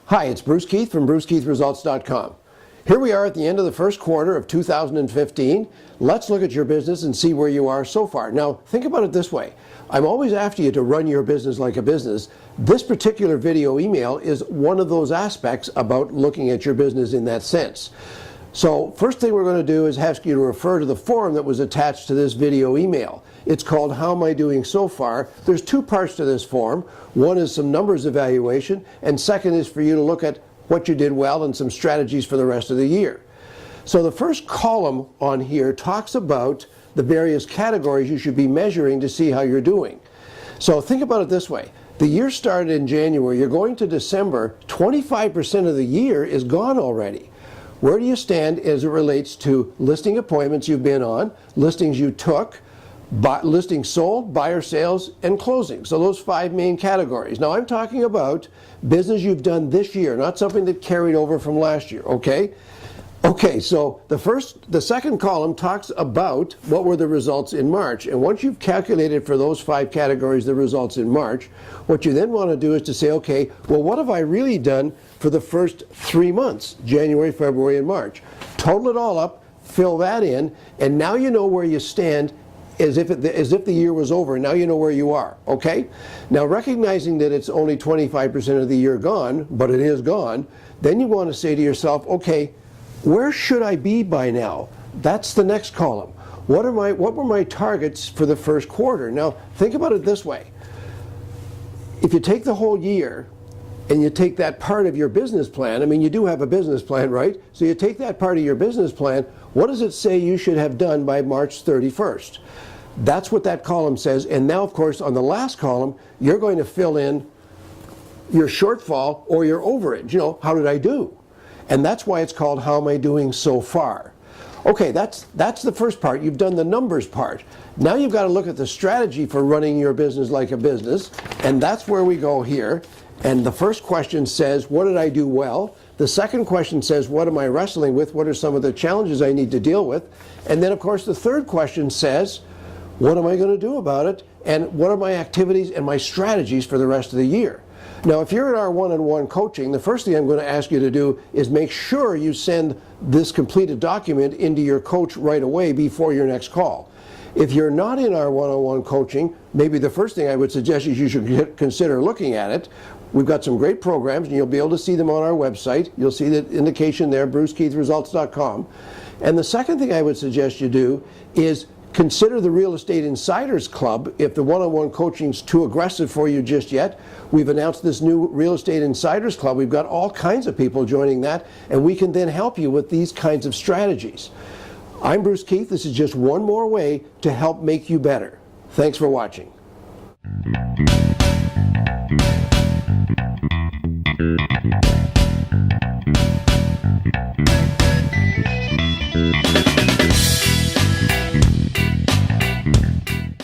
Hi, it's Bruce Keith from BruceKeithResults.com. Here we are at the end of the first quarter of 2015. Let's look at your business and see where you are so far. Now, think about it this way. I'm always after you to run your business like a business. This particular video email is one of those aspects about looking at your business in that sense. So, first thing we're going to do is ask you to refer to the form that was attached to this video email. It's called How Am I Doing So Far? There's two parts to this form. One is some numbers evaluation, and second is for you to look at what you did well and some strategies for the rest of the year. So the first column on here talks about the various categories you should be measuring to see how you're doing. So think about it this way. The year started in January. You're going to December. 25% of the year is gone already. Where do you stand as it relates to listing appointments you've been on, listings you took, listings sold, buyer sales, and closing? So those 5 main categories. Now I'm talking about business you've done this year, not something that carried over from last year, okay? Okay, so the second column talks about what were the results in March. And once you've calculated for those 5 categories the results in March, what you then want to do is to say, okay, well, what have I really done for the first 3 months, January, February, and March? Total it all up, fill that in, and now you know where you stand as if the year was over. Now you know where you are, okay? Now, recognizing that it's only 25% of the year gone, but it is gone, then you want to say to yourself, okay, where should I be by now? That's the next column. What were my targets for the first quarter? Now, think about it this way. If you take the whole year and you take that part of your business plan, I mean, you do have a business plan, right? So you take that part of your business plan, what does it say you should have done by March 31st? That's what that column says. And now, of course, on the last column, you're going to fill in your shortfall or your overage. You know, how did I do? And that's why it's called How Am I Doing So Far? Okay, that's the first part. You've done the numbers part. Now you've got to look at the strategy for running your business like a business, and that's where we go here. And the first question says, what did I do well? The second question says, what am I wrestling with? What are some of the challenges I need to deal with? And then, of course, the third question says, what am I going to do about it? And what are my activities and my strategies for the rest of the year? Now, if you're in our one-on-one coaching, the first thing I'm going to ask you to do is make sure you send this completed document into your coach right away before your next call. If you're not in our one-on-one coaching, maybe the first thing I would suggest is you should consider looking at it. We've got some great programs, and you'll be able to see them on our website. You'll see the indication there, BruceKeithResults.com. And the second thing I would suggest you do is consider the Real Estate Insiders Club. If the one-on-one coaching is too aggressive for you just yet, we've announced this new Real Estate Insiders Club. We've got all kinds of people joining that, and we can then help you with these kinds of strategies. I'm Bruce Keith. This is just one more way to help make you better. Thanks for watching.